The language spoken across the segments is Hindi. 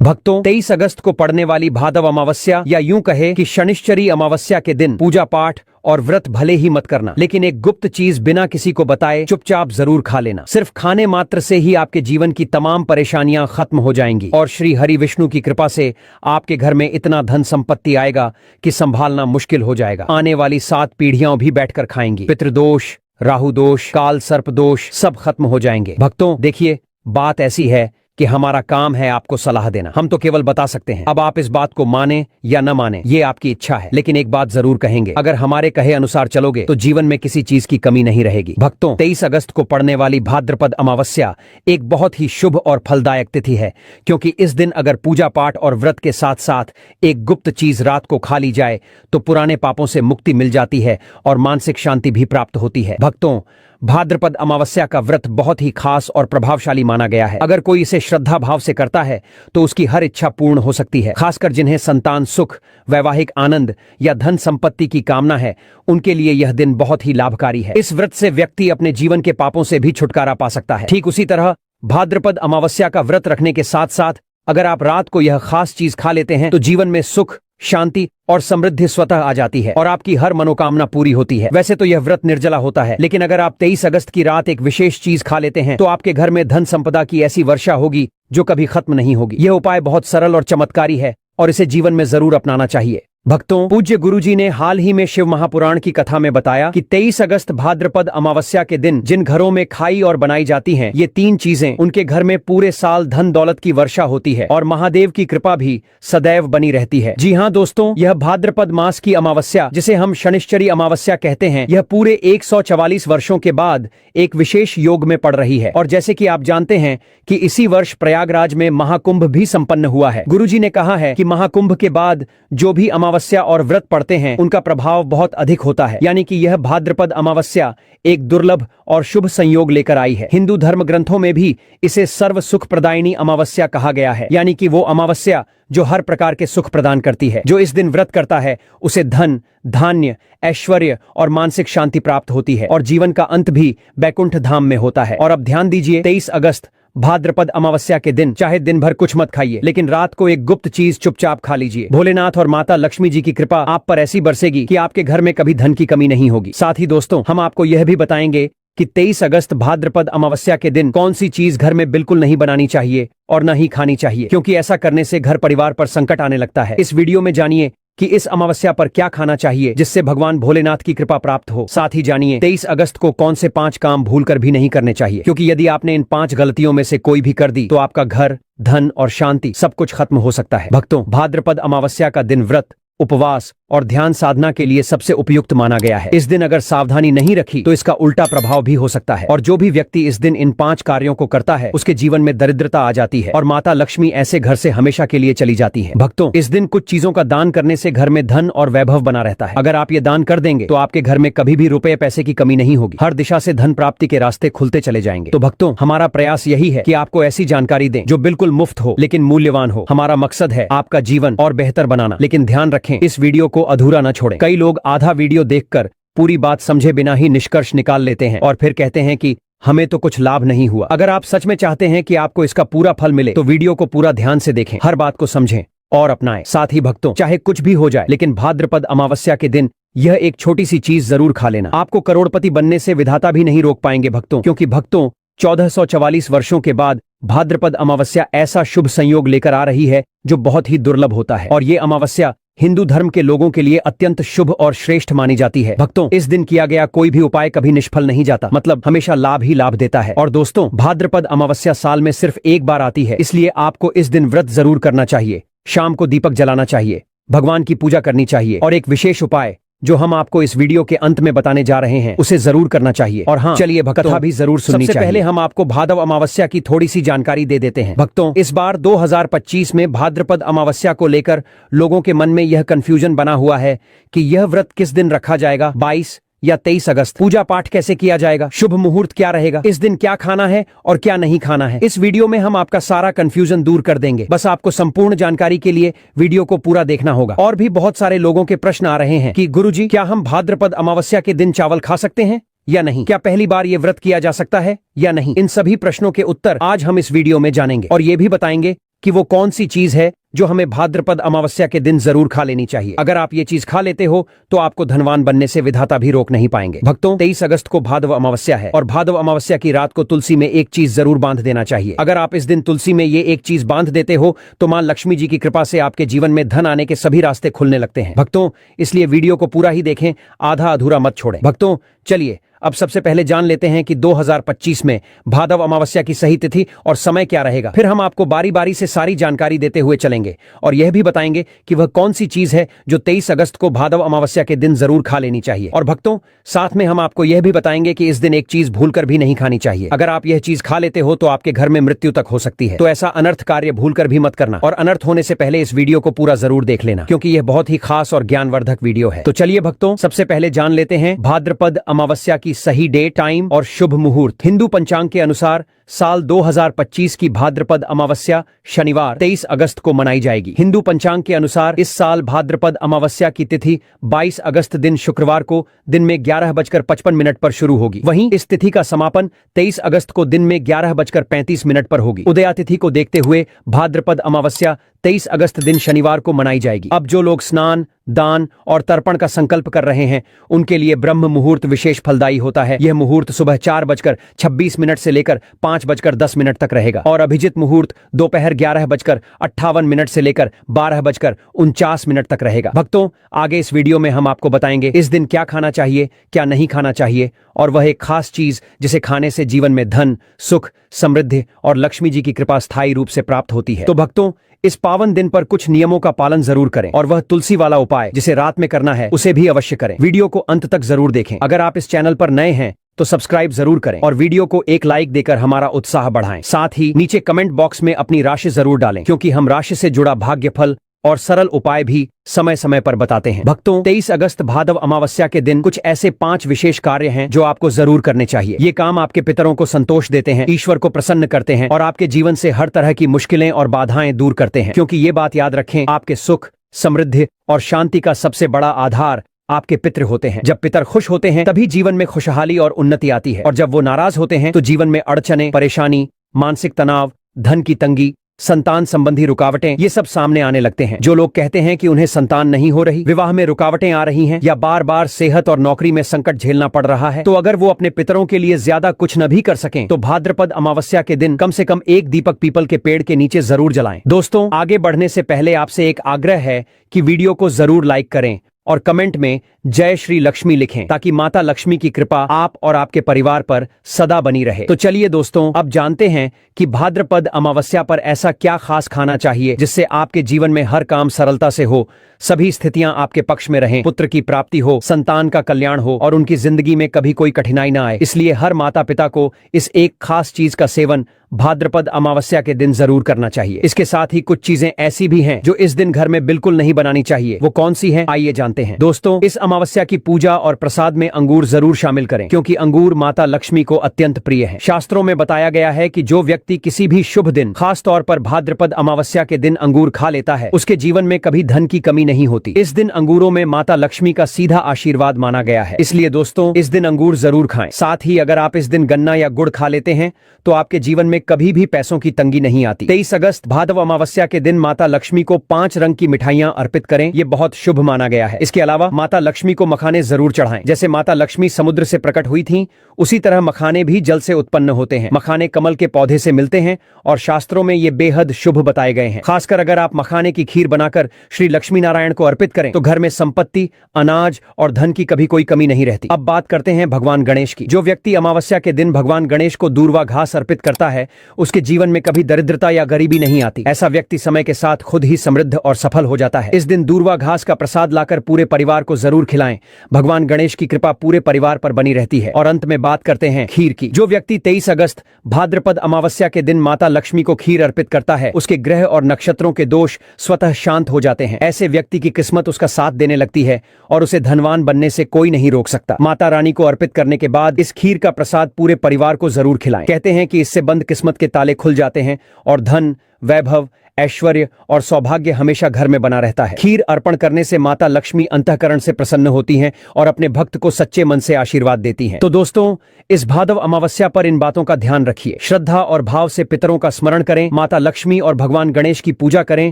भक्तों, 23 अगस्त को पड़ने वाली भादव अमावस्या या यूं कहे कि शनिश्चरी अमावस्या के दिन पूजा पाठ और व्रत भले ही मत करना, लेकिन एक गुप्त चीज बिना किसी को बताए चुपचाप जरूर खा लेना। सिर्फ खाने मात्र से ही आपके जीवन की तमाम परेशानियां खत्म हो जाएंगी और श्री हरि विष्णु की कृपा से आपके घर में इतना धन संपत्ति आएगा कि संभालना मुश्किल हो जाएगा। आने वाली 7 पीढ़ियां भी बैठकर खाएंगी। पितृदोष, राहु दोष, काल सर्प दोष सब खत्म हो जाएंगे। भक्तों देखिए, बात ऐसी है कि हमारा काम है आपको सलाह देना, हम तो केवल बता सकते हैं। अब आप इस बात को माने या न माने ये आपकी इच्छा है, लेकिन एक बात जरूर कहेंगे, अगर हमारे कहे अनुसार चलोगे तो जीवन में किसी चीज की कमी नहीं रहेगी। भक्तों, 23 अगस्त को पड़ने वाली भाद्रपद अमावस्या एक बहुत ही शुभ और फलदायक तिथि है, क्योंकि इस दिन अगर पूजा पाठ और व्रत के साथ साथ एक गुप्त चीज रात को खा ली जाए तो पुराने पापों से मुक्ति मिल जाती है और मानसिक शांति भी प्राप्त होती है। भक्तों, भाद्रपद अमावस्या का व्रत बहुत ही खास और प्रभावशाली माना गया है। अगर कोई इसे श्रद्धा भाव से करता है तो उसकी हर इच्छा पूर्ण हो सकती है। खासकर जिन्हें संतान सुख, वैवाहिक आनंद या धन संपत्ति की कामना है, उनके लिए यह दिन बहुत ही लाभकारी है। इस व्रत से व्यक्ति अपने जीवन के पापों से भी छुटकारा पा सकता है। ठीक उसी तरह भाद्रपद अमावस्या का व्रत रखने के साथ साथ अगर आप रात को यह खास चीज खा लेते हैं तो जीवन में सुख, शांति और समृद्धि स्वतः आ जाती है और आपकी हर मनोकामना पूरी होती है। वैसे तो यह व्रत निर्जला होता है, लेकिन अगर आप 23 अगस्त की रात एक विशेष चीज खा लेते हैं तो आपके घर में धन संपदा की ऐसी वर्षा होगी जो कभी खत्म नहीं होगी। यह उपाय बहुत सरल और चमत्कारी है और इसे जीवन में जरूर अपनाना चाहिए। भक्तों, पूज्य गुरुजी ने हाल ही में शिव महापुराण की कथा में बताया कि 23 अगस्त भाद्रपद अमावस्या के दिन जिन घरों में खाई और बनाई जाती हैं, ये 3 चीजें, उनके घर में पूरे साल धन दौलत की वर्षा होती है और महादेव की कृपा भी सदैव बनी रहती है। जी हाँ दोस्तों, यह भाद्रपद मास की अमावस्या, जिसे हम शनिश्चरी अमावस्या कहते हैं, यह पूरे 144 वर्षों के बाद एक विशेष योग में पड़ रही है। और जैसे कि आप जानते हैं कि इसी वर्ष प्रयागराज में महाकुंभ भी संपन्न हुआ है। गुरुजी ने कहा है कि महाकुंभ के बाद जो भी अमावस्या और व्रत पड़ते हैं उनका प्रभाव बहुत अधिक होता है, यानी कि यह भाद्रपद अमावस्या एक दुर्लभ और शुभ संयोग लेकर आई है। हिंदू धर्म ग्रंथों में भी इसे सर्व सुख प्रदायिनी अमावस्या कहा गया है, यानी कि वो अमावस्या जो हर प्रकार के सुख प्रदान करती है। जो इस दिन व्रत करता है उसे धन, धान्य, ऐश्वर्य और मानसिक शांति प्राप्त होती है और जीवन का अंत भी बैकुंठ धाम में होता है। और अब ध्यान दीजिए, 23 अगस्त भाद्रपद अमावस्या के दिन चाहे दिन भर कुछ मत खाइए, लेकिन रात को एक गुप्त चीज चुपचाप खा लीजिए। भोलेनाथ और माता लक्ष्मी जी की कृपा आप पर ऐसी बरसेगी कि आपके घर में कभी धन की कमी नहीं होगी। साथ ही दोस्तों, हम आपको यह भी बताएंगे कि 23 अगस्त भाद्रपद अमावस्या के दिन कौन सी चीज घर में बिल्कुल नहीं बनानी चाहिए और न ही खानी चाहिए, क्योंकि ऐसा करने से घर परिवार पर संकट आने लगता है। इस वीडियो में जानिए कि इस अमावस्या पर क्या खाना चाहिए जिससे भगवान भोलेनाथ की कृपा प्राप्त हो। साथ ही जानिए 23 अगस्त को कौन से 5 काम भूलकर भी नहीं करने चाहिए, क्योंकि यदि आपने इन 5 गलतियों में से कोई भी कर दी तो आपका घर, धन और शांति सब कुछ खत्म हो सकता है। भक्तों, भाद्रपद अमावस्या का दिन व्रत, उपवास और ध्यान साधना के लिए सबसे उपयुक्त माना गया है। इस दिन अगर सावधानी नहीं रखी तो इसका उल्टा प्रभाव भी हो सकता है और जो भी व्यक्ति इस दिन इन 5 कार्यों को करता है उसके जीवन में दरिद्रता आ जाती है और माता लक्ष्मी ऐसे घर से हमेशा के लिए चली जाती है। भक्तों, इस दिन कुछ चीजों का दान करने से घर में धन और वैभव बना रहता है। अगर आप ये दान कर देंगे तो आपके घर में कभी भी रुपए पैसे की कमी नहीं होगी, हर दिशा से धन प्राप्ति के रास्ते खुलते चले जाएंगे। तो भक्तों, हमारा प्रयास यही है कि आपको ऐसी जानकारी दें जो बिल्कुल मुफ्त हो लेकिन मूल्यवान हो। हमारा मकसद है आपका जीवन और बेहतर बनाना, लेकिन ध्यान रखें इस वीडियो को अधूरा न छोड़ें। कई लोग आधा वीडियो देखकर पूरी बात समझे बिना ही निष्कर्ष निकाल लेते हैं और फिर कहते हैं कि हमें तो कुछ लाभ नहीं हुआ। अगर आप सच में चाहते हैं कि आपको इसका पूरा फल मिले तो वीडियो को पूरा ध्यान से देखें, हर बात को समझें और अपनाएं। साथ ही भक्तों, चाहे कुछ भी हो जाए लेकिन भाद्रपद अमावस्या के दिन यह एक छोटी सी चीज जरूर खा लेना। आपको करोड़पति बनने से विधाता भी नहीं रोक पाएंगे भक्तों, क्योंकि भक्तों 1444 वर्षों के बाद भाद्रपद अमावस्या ऐसा शुभ संयोग लेकर आ रही है जो बहुत ही दुर्लभ होता है और ये अमावस्या हिंदू धर्म के लोगों के लिए अत्यंत शुभ और श्रेष्ठ मानी जाती है। भक्तों, इस दिन किया गया कोई भी उपाय कभी निष्फल नहीं जाता, मतलब हमेशा लाभ ही लाभ देता है। और दोस्तों, भाद्रपद अमावस्या साल में सिर्फ एक बार आती है, इसलिए आपको इस दिन व्रत जरूर करना चाहिए। शाम को दीपक जलाना चाहिए, भगवान की पूजा करनी चाहिए और एक विशेष उपाय जो हम आपको इस वीडियो के अंत में बताने जा रहे हैं उसे जरूर करना चाहिए। और हाँ, चलिए भक्तों, भी जरूर सुननी चाहिए। सबसे पहले हम आपको भादव अमावस्या की थोड़ी सी जानकारी दे देते हैं। भक्तों, इस बार 2025 में भाद्रपद अमावस्या को लेकर लोगों के मन में यह कंफ्यूजन बना हुआ है कि यह व्रत किस दिन रखा जाएगा, 22 या 23 अगस्त। पूजा पाठ कैसे किया जाएगा, शुभ मुहूर्त क्या रहेगा, इस दिन क्या खाना है और क्या नहीं खाना है। इस वीडियो में हम आपका सारा कंफ्यूजन दूर कर देंगे। बस आपको संपूर्ण जानकारी के लिए वीडियो को पूरा देखना होगा। और भी बहुत सारे लोगों के प्रश्न आ रहे हैं कि गुरुजी, क्या हम भाद्रपद अमावस्या के दिन चावल खा सकते हैं या नहीं, क्या पहली बार ये व्रत किया जा सकता है या नहीं। इन सभी प्रश्नों के उत्तर आज हम इस वीडियो में जानेंगे और ये भी बताएंगे कि वो कौन सी चीज है जो हमें भाद्रपद अमावस्या के दिन जरूर खा लेनी चाहिए। अगर आप ये चीज खा लेते हो तो आपको धनवान बनने से विधाता भी रोक नहीं पाएंगे। भक्तों, 23 अगस्त को भादव अमावस्या है और भादव अमावस्या की रात को तुलसी में एक चीज जरूर बांध देना चाहिए। अगर आप इस दिन तुलसी में ये एक चीज बांध देते हो तो मां लक्ष्मी जी की कृपा से आपके जीवन में धन आने के सभी रास्ते खुलने लगते हैं। भक्तों, इसलिए वीडियो को पूरा ही देखें, आधा अधूरा मत छोड़ें। भक्तों, चलिए अब सबसे पहले जान लेते हैं कि 2025 में भादव अमावस्या की सही तिथि और समय क्या रहेगा। फिर हम आपको बारी बारी से सारी जानकारी देते हुए चलेंगे और यह भी बताएंगे कि वह कौन सी चीज है जो 23 अगस्त को भादव अमावस्या के दिन जरूर खा लेनी चाहिए। और भक्तों, साथ में हम आपको यह भी बताएंगे कि इस दिन एक चीज भूलकर भी नहीं खानी चाहिए। अगर आप यह चीज खा लेते हो तो आपके घर में मृत्यु तक हो सकती है, तो ऐसा अनर्थ कार्य भूलकर भी मत करना। और अनर्थ होने से पहले इस वीडियो को पूरा जरूर देख लेना, क्योंकि यह बहुत ही खास और ज्ञानवर्धक वीडियो है। तो चलिए भक्तों, सबसे पहले जान लेते हैं भाद्रपद अमावस्या की सही डेट, टाइम और शुभ मुहूर्त। हिंदू पंचांग के अनुसार साल 2025 की भाद्रपद अमावस्या शनिवार 23 अगस्त को मनाई जाएगी। हिंदू पंचांग के अनुसार इस साल भाद्रपद अमावस्या की तिथि 22 अगस्त दिन शुक्रवार को दिन में 11:55 पर शुरू होगी। वहीं इस तिथि का समापन 23 अगस्त को दिन में 11:35 पर होगी। उदया तिथि को देखते हुए भाद्रपद अमावस्या 23 अगस्त दिन शनिवार को मनाई जाएगी। अब जो लोग स्नान, दान और तर्पण का संकल्प कर रहे हैं उनके लिए ब्रह्म मुहूर्त विशेष फलदायी होता है। यह मुहूर्त सुबह 4:26 से लेकर 5:10 तक रहेगा और अभिजित मुहूर्त दोपहर 11:58 से लेकर 12:49 तक रहेगा। भक्तों, आगे इस वीडियो में हम आपको बताएंगे इस दिन क्या खाना चाहिए, क्या नहीं खाना चाहिए, और वह एक खास चीज जिसे खाने से जीवन में धन, सुख, समृद्धि और लक्ष्मी जी की कृपा स्थायी रूप से प्राप्त होती है। तो भक्तों, इस पावन दिन पर कुछ नियमों का पालन जरूर करें और वह तुलसी वाला उपाय जिसे रात में करना है उसे भी अवश्य करें। वीडियो को अंत तक जरूर देखें। अगर आप इस चैनल पर नए हैं तो सब्सक्राइब जरूर करें और वीडियो को एक लाइक देकर हमारा उत्साह बढ़ाएं। साथ ही नीचे कमेंट बॉक्स में अपनी राशि जरूर डालें, क्योंकि हम राशि से जुड़ा भाग्य फल और सरल उपाय भी समय समय पर बताते हैं। भक्तों, 23 अगस्त भादव अमावस्या के दिन कुछ ऐसे 5 विशेष कार्य हैं जो आपको जरूर करने चाहिए। ये काम आपके पितरों को संतोष देते हैं, ईश्वर को प्रसन्न करते हैं और आपके जीवन से हर तरह की मुश्किलें और बाधाएं दूर करते हैं। क्योंकि ये बात याद रखें, आपके सुख, समृद्धि और शांति का सबसे बड़ा आधार आपके पितृ होते हैं। जब पितर खुश होते हैं तभी जीवन में खुशहाली और उन्नति आती है, और जब वो नाराज होते हैं तो जीवन में अड़चने, परेशानी, मानसिक तनाव, धन की तंगी, संतान संबंधी रुकावटें, ये सब सामने आने लगते हैं। जो लोग कहते हैं कि उन्हें संतान नहीं हो रही, विवाह में रुकावटें आ रही हैं या बार बार सेहत और नौकरी में संकट झेलना पड़ रहा है, तो अगर वो अपने पितरों के लिए ज्यादा कुछ न भी कर सकें तो भाद्रपद अमावस्या के दिन कम से कम एक दीपक पीपल के पेड़ के नीचे जरूर जलाएं। दोस्तों, आगे बढ़ने से पहले आपसे एक आग्रह है कि वीडियो को जरूर लाइक करें और कमेंट में जय श्री लक्ष्मी लिखें, ताकि माता लक्ष्मी की कृपा आप और आपके परिवार पर सदा बनी रहे। तो चलिए दोस्तों, अब जानते हैं कि भाद्रपद अमावस्या पर ऐसा क्या खास खाना चाहिए जिससे आपके जीवन में हर काम सरलता से हो, सभी स्थितियां आपके पक्ष में रहें, पुत्र की प्राप्ति हो, संतान का कल्याण हो और उनकी जिंदगी में कभी कोई कठिनाई ना आए। इसलिए हर माता पिता को इस एक खास चीज का सेवन भाद्रपद अमावस्या के दिन जरूर करना चाहिए। इसके साथ ही कुछ चीजें ऐसी भी हैं जो इस दिन घर में बिल्कुल नहीं बनानी चाहिए। वो कौन सी हैं, आइए जानते हैं। दोस्तों, इस अमावस्या की पूजा और प्रसाद में अंगूर जरूर शामिल करें, क्योंकि अंगूर माता लक्ष्मी को अत्यंत प्रिय है। शास्त्रों में बताया गया है कि जो व्यक्ति किसी भी शुभ दिन, खास तौर पर भाद्रपद अमावस्या के दिन अंगूर खा लेता है, उसके जीवन में कभी धन की कमी नहीं होती। इस दिन अंगूरों में माता लक्ष्मी का सीधा आशीर्वाद माना गया है। इसलिए दोस्तों, इस दिन अंगूर जरूर खाएं। साथ ही अगर आप इस दिन गन्ना या गुड़ खा लेते हैं तो आपके जीवन में कभी भी पैसों की तंगी नहीं आती। 23 अगस्त भादव अमावस्या के दिन माता लक्ष्मी को 5 रंग की मिठाइयां अर्पित करें, ये बहुत शुभ माना गया है। इसके अलावा माता लक्ष्मी को मखाने जरूर चढ़ाएं। जैसे माता लक्ष्मी समुद्र से प्रकट हुई थीं, उसी तरह मखाने भी जल से उत्पन्न होते हैं। मखाने कमल के पौधे से मिलते हैं और शास्त्रों में ये बेहद शुभ बताए गए हैं। खासकर अगर आप मखाने की खीर बनाकर श्री लक्ष्मी नारायण को अर्पित करें तो घर में संपत्ति, अनाज और धन की कभी कोई कमी नहीं रहती। अब बात करते हैं भगवान गणेश की। जो व्यक्ति अमावस्या के दिन भगवान गणेश को दूर्वा घास अर्पित करता है, उसके जीवन में कभी दरिद्रता या गरीबी नहीं आती। ऐसा व्यक्ति समय के साथ खुद ही समृद्ध और सफल हो जाता है। इस दिन दूर्वा घास का प्रसाद लाकर पूरे परिवार को जरूर खिलाएं। भगवान गणेश की कृपा पूरे परिवार पर बनी रहती है। और अंत में बात करते हैं खीर की। जो व्यक्ति 23 अगस्त भाद्रपद अमावस्या के दिन माता लक्ष्मी को खीर अर्पित करता है, उसके ग्रह और नक्षत्रों के दोष स्वतः शांत हो जाते हैं। ऐसे व्यक्ति की किस्मत उसका साथ देने लगती है और उसे धनवान बनने से कोई नहीं रोक सकता। माता रानी को अर्पित करने के बाद इस खीर का प्रसाद पूरे परिवार को जरूर खिलाएं। कहते हैं कि इससे बंद किस्मत के ताले खुल जाते हैं और धन, वैभव, ऐश्वर्य और सौभाग्य हमेशा घर में बना रहता है। खीर अर्पण करने से माता लक्ष्मी अंतःकरण से प्रसन्न होती हैं और अपने भक्त को सच्चे मन से आशीर्वाद देती हैं। तो दोस्तों, इस भादव अमावस्या पर इन बातों का ध्यान रखिए। श्रद्धा और भाव से पितरों का स्मरण करें, माता लक्ष्मी और भगवान गणेश की पूजा करें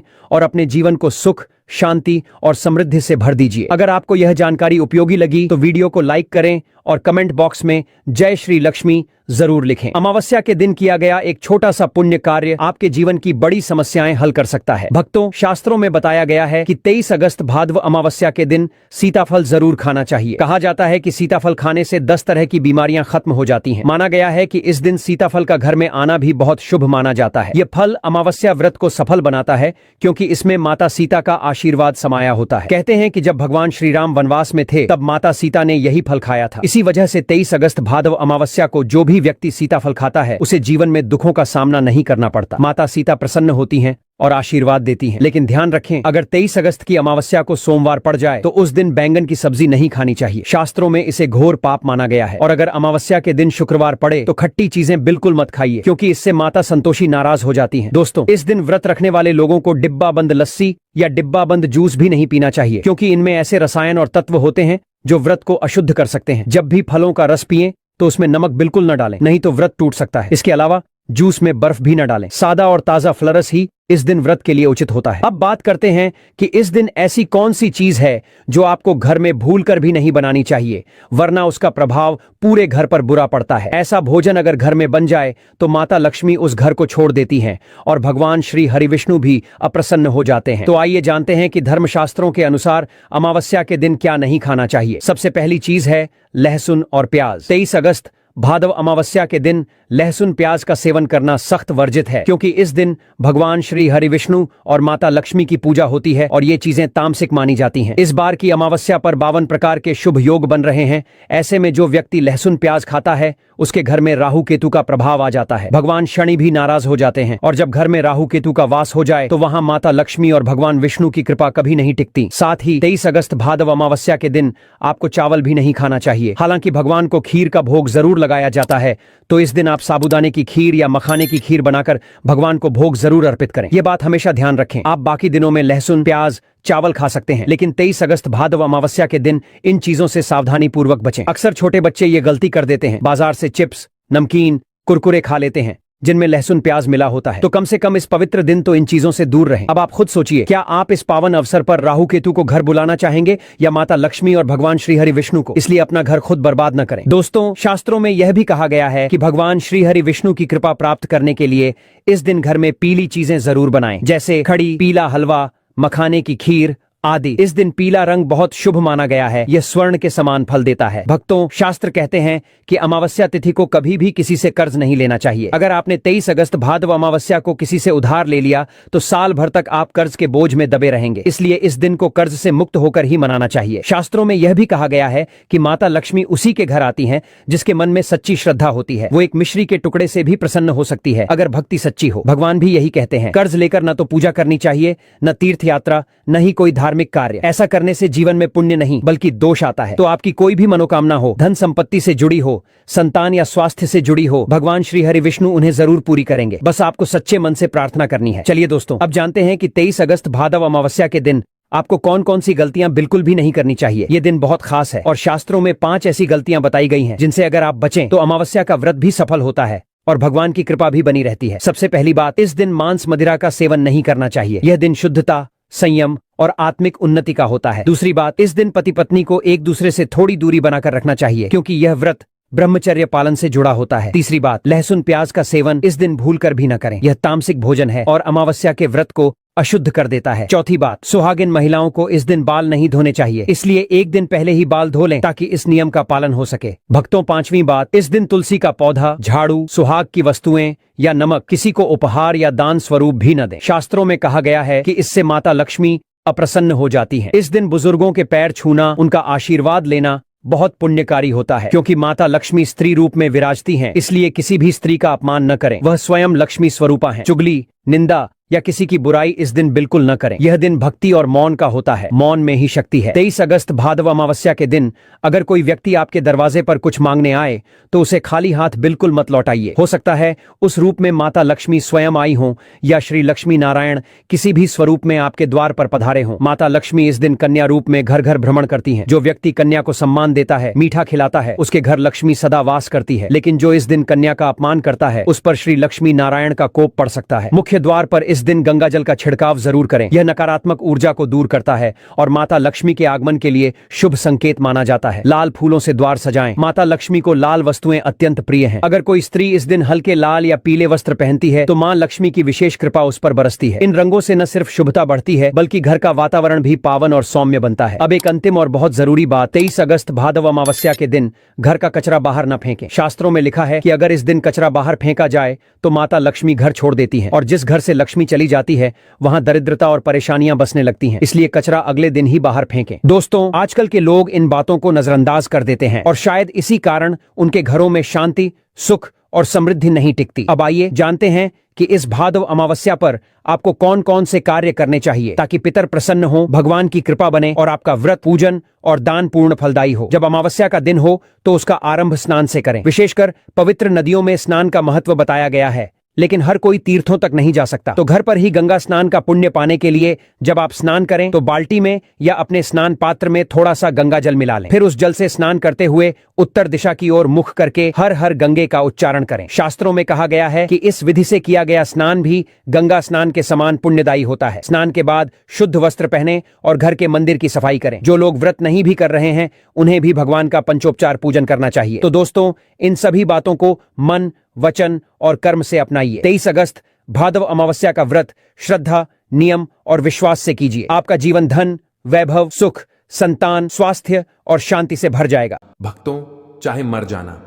और अपने जीवन को सुख, शांति और समृद्धि से भर दीजिए। अगर आपको यह जानकारी उपयोगी लगी तो वीडियो को लाइक करें और कमेंट बॉक्स में जय श्री लक्ष्मी जरूर लिखें। अमावस्या के दिन किया गया एक छोटा सा पुण्य कार्य आपके जीवन की बड़ी समस्याएं हल कर सकता है। भक्तों, शास्त्रों में बताया गया है कि 23 अगस्त भादव अमावस्या के दिन सीताफल जरूर खाना चाहिए। कहा जाता है कि सीताफल खाने से 10 तरह की बीमारियां खत्म हो जाती हैं। माना गया है कि इस दिन सीताफल का घर में आना भी बहुत शुभ माना जाता है। यह फल अमावस्या व्रत को सफल बनाता है क्योंकि इसमें माता सीता का आशीर्वाद समाया होता है। कहते हैं कि जब भगवान श्री राम वनवास में थे तब माता सीता ने यही फल खाया था। इसी वजह से 23 अगस्त भादव अमावस्या को जो भी व्यक्ति सीताफल खाता है उसे जीवन में दुखों का सामना नहीं करना पड़ता। माता सीता प्रसन्न होती हैं और आशीर्वाद देती हैं। लेकिन ध्यान रखें, अगर 23 अगस्त की अमावस्या को सोमवार पड़ जाए तो उस दिन बैंगन की सब्जी नहीं खानी चाहिए। शास्त्रों में इसे घोर पाप माना गया है। और अगर अमावस्या के दिन शुक्रवार पड़े तो खट्टी चीजें बिल्कुल मत खाइए क्योंकि इससे माता संतोषी नाराज हो जाती हैं। दोस्तों, इस दिन व्रत रखने वाले लोगों को डिब्बा बंद लस्सी या डिब्बा बंद जूस भी नहीं पीना चाहिए क्योंकि इनमें ऐसे रसायन और तत्व होते हैं जो व्रत को अशुद्ध कर सकते हैं। जब भी फलों का रस पिएं तो उसमें नमक बिल्कुल न डालें, नहीं तो व्रत टूट सकता है। इसके अलावा जूस में बर्फ भी न डालें। सादा और ताजा फलरस ही इस दिन व्रत के लिए उचित होता है। अब बात करते हैं कि इस दिन ऐसी कौन सी चीज है जो आपको घर में भूलकर भी नहीं बनानी चाहिए, वरना उसका प्रभाव पूरे घर पर बुरा पड़ता है। ऐसा भोजन अगर घर में बन जाए तो माता लक्ष्मी उस घर को छोड़ देती हैं और भगवान श्री हरिविष्णु भी अप्रसन्न हो जाते हैं। तो आइए जानते हैं कि धर्मशास्त्रों के अनुसार अमावस्या के दिन क्या नहीं खाना चाहिए। सबसे पहली चीज है लहसुन और प्याज। 23 अगस्त भादव अमावस्या के दिन लहसुन प्याज का सेवन करना सख्त वर्जित है क्योंकि इस दिन भगवान श्री हरिविष्णु और माता लक्ष्मी की पूजा होती है और ये चीजें तामसिक मानी जाती हैं। इस बार की अमावस्या पर 52 प्रकार के शुभ योग बन रहे हैं। ऐसे में जो व्यक्ति लहसुन प्याज खाता है उसके घर में राहु केतु का प्रभाव आ जाता है। भगवान शनि भी नाराज हो जाते हैं और जब घर में राहु केतु का वास हो जाए तो वहां माता लक्ष्मी और भगवान विष्णु की कृपा कभी नहीं टिकती। साथ ही 23 अगस्त भादव अमावस्या के दिन आपको चावल भी नहीं खाना चाहिए। हालांकि भगवान को खीर का भोग जरूर लगाया जाता है तो इस दिन आप साबूदाने की खीर या मखाने की खीर बनाकर भगवान को भोग जरूर अर्पित करें। यह बात हमेशा ध्यान रखें। आप बाकी दिनों में लहसुन, प्याज, चावल खा सकते हैं लेकिन 23 अगस्त भादव अमावस्या के दिन इन चीजों से सावधानी पूर्वक बचें। अक्सर छोटे बच्चे ये गलती कर देते हैं, बाजार से चिप्स, नमकीन, कुरकुरे खा लेते हैं जिनमें लहसुन प्याज मिला होता है। तो कम से कम इस पवित्र दिन तो इन चीजों से दूर रहें। अब आप खुद सोचिए, क्या आप इस पावन अवसर पर राहु केतु को घर बुलाना चाहेंगे या माता लक्ष्मी और भगवान श्री हरि विष्णु को? इसलिए अपना घर खुद बर्बाद न करें। दोस्तों, शास्त्रों में यह भी कहा गया है कि भगवान श्री हरि विष्णु की कृपा प्राप्त करने के लिए इस दिन घर में पीली चीजें जरूर बनाएं, जैसे खड़ी, पीला हलवा, मखाने की खीर आदि। इस दिन पीला रंग बहुत शुभ माना गया है। यह स्वर्ण के समान फल देता है। भक्तों, शास्त्र कहते हैं कि अमावस्या तिथि को कभी भी किसी से कर्ज नहीं लेना चाहिए। अगर आपने 23 अगस्त भादव अमावस्या को किसी से उधार ले लिया तो साल भर तक आप कर्ज के बोझ में दबे रहेंगे। इसलिए इस दिन को कर्ज से मुक्त होकर ही मनाना चाहिए। शास्त्रों में यह भी कहा गया है कि माता लक्ष्मी उसी के घर आती हैं जिसके मन में सच्ची श्रद्धा होती है। वो एक मिश्री के टुकड़े से भी प्रसन्न हो सकती है अगर भक्ति सच्ची हो। भगवान भी यही कहते हैं, कर्ज लेकर न तो पूजा करनी चाहिए, न तीर्थ यात्रा, न ही कोई धार्मिक कार्य। ऐसा करने से जीवन में पुण्य नहीं बल्कि दोष आता है। तो आपकी कोई भी मनोकामना हो, धन संपत्ति से जुड़ी हो, संतान या स्वास्थ्य से जुड़ी हो, भगवान श्री हरि विष्णु उन्हें जरूर पूरी करेंगे। बस आपको सच्चे मन से प्रार्थना करनी है। चलिए दोस्तों, अब जानते हैं कि 23 अगस्त भादव अमावस्या के दिन आपको कौन कौन सी गलतियां बिल्कुल भी नहीं करनी चाहिए। ये दिन बहुत खास है और शास्त्रों में 5 ऐसी गलतियां बताई गई हैं जिनसे अगर आप बचें तो अमावस्या का व्रत भी सफल होता है और भगवान की कृपा भी बनी रहती है। सबसे पहली बात, इस दिन मांस मदिरा का सेवन नहीं करना चाहिए। यह दिन शुद्धता, संयम और आत्मिक उन्नति का होता है। दूसरी बात, इस दिन पति पत्नी को एक दूसरे से थोड़ी दूरी बनाकर रखना चाहिए क्योंकि यह व्रत ब्रह्मचर्य पालन से जुड़ा होता है। तीसरी बात, लहसुन प्याज का सेवन इस दिन भूलकर भी न करें। यह तामसिक भोजन है और अमावस्या के व्रत को अशुद्ध कर देता है। चौथी बात, सुहागिन महिलाओं को इस दिन बाल नहीं धोने चाहिए, इसलिए एक दिन पहले ही बाल धो लें ताकि इस नियम का पालन हो सके। भक्तों, पांचवी बात, इस दिन तुलसी का पौधा, झाड़ू, सुहाग की वस्तुएं या नमक किसी को उपहार या दान स्वरूप भी न दें। शास्त्रों में कहा गया है कि इससे माता लक्ष्मी अप्रसन्न हो जाती हैं। इस दिन बुजुर्गों के पैर छूना, उनका आशीर्वाद लेना बहुत पुण्यकारी होता है क्योंकि माता लक्ष्मी स्त्री रूप में विराजती हैं। इसलिए किसी भी स्त्री का अपमान न करें, वह स्वयं लक्ष्मी स्वरूपा हैं। चुगली, निंदा या किसी की बुराई इस दिन बिल्कुल न करें। यह दिन भक्ति और मौन का होता है। मौन में ही शक्ति है। 23 अगस्त भादव अमावस्या के दिन अगर कोई व्यक्ति आपके दरवाजे पर कुछ मांगने आए तो उसे खाली हाथ बिल्कुल मत लौटाइए। हो सकता है उस रूप में माता लक्ष्मी स्वयं आई हो या श्री लक्ष्मी नारायण किसी भी स्वरूप में आपके द्वार पर पधारे हों। माता लक्ष्मी इस दिन कन्या रूप में घर घर भ्रमण करती हैं। जो व्यक्ति कन्या को सम्मान देता है, मीठा खिलाता है, उसके घर लक्ष्मी सदा वास करती है। लेकिन जो इस दिन कन्या का अपमान करता है उस पर श्री लक्ष्मी नारायण का कोप पड़ सकता है। मुख्य द्वार पर इस दिन गंगा जल का छिड़काव जरूर करें। यह नकारात्मक ऊर्जा को दूर करता है और माता लक्ष्मी के आगमन के लिए शुभ संकेत माना जाता है। लाल फूलों से द्वार सजाएं। माता लक्ष्मी को लाल वस्तुएं अत्यंत प्रिय हैं। अगर कोई स्त्री इस दिन हल्के लाल या पीले वस्त्र पहनती है तो मां लक्ष्मी की विशेष कृपा उस पर बरसती है। इन रंगों से न सिर्फ शुभता बढ़ती है बल्कि घर का वातावरण भी पावन और सौम्य बनता है। अब एक अंतिम और बहुत जरूरी बात, 23 अगस्त भादव अमावस्या के दिन घर का कचरा बाहर न फेंकें। शास्त्रों में लिखा है कि अगर इस दिन कचरा बाहर फेंका जाए तो माता लक्ष्मी घर छोड़ देती हैं और जिस घर से लक्ष्मी चली जाती है वहां दरिद्रता और परेशानियां बसने लगती हैं। इसलिए कचरा अगले दिन ही बाहर फेंकें। दोस्तों, आजकल के लोग इन बातों को नजरअंदाज कर देते हैं और शायद इसी कारण उनके घरों में शांति, सुख और समृद्धि नहीं टिकती। अब आइए जानते हैं कि इस भादव अमावस्या पर आपको कौन कौन से कार्य करने चाहिए ताकि पितर प्रसन्न हो, भगवान की कृपा बने और आपका व्रत, पूजन और दान पूर्ण फलदायी हो। जब अमावस्या का दिन हो तो उसका आरंभ स्नान से करें। विशेषकर पवित्र नदियों में स्नान का महत्व बताया गया है, लेकिन हर कोई तीर्थों तक नहीं जा सकता। तो घर पर ही गंगा स्नान का पुण्य पाने के लिए जब आप स्नान करें तो बाल्टी में या अपने स्नान पात्र में थोड़ा सा गंगा जल मिला लें। फिर उस जल से स्नान करते हुए उत्तर दिशा की ओर मुख करके हर हर गंगे का उच्चारण करें। शास्त्रों में कहा गया है कि इस विधि से किया गया स्नान भी गंगा स्नान के समान पुण्यदायी होता है। स्नान के बाद शुद्ध वस्त्र पहने और घर के मंदिर की सफाई करें। जो लोग व्रत नहीं भी कर रहे हैं उन्हें भी भगवान का पंचोपचार पूजन करना चाहिए। तो दोस्तों, इन सभी बातों को मन, वचन और कर्म से अपनाइए। 23 अगस्त भादव अमावस्या का व्रत श्रद्धा, नियम और विश्वास से कीजिए। आपका जीवन धन, वैभव, सुख, संतान, स्वास्थ्य और शांति से भर जाएगा। भक्तों, चाहे मर जाना,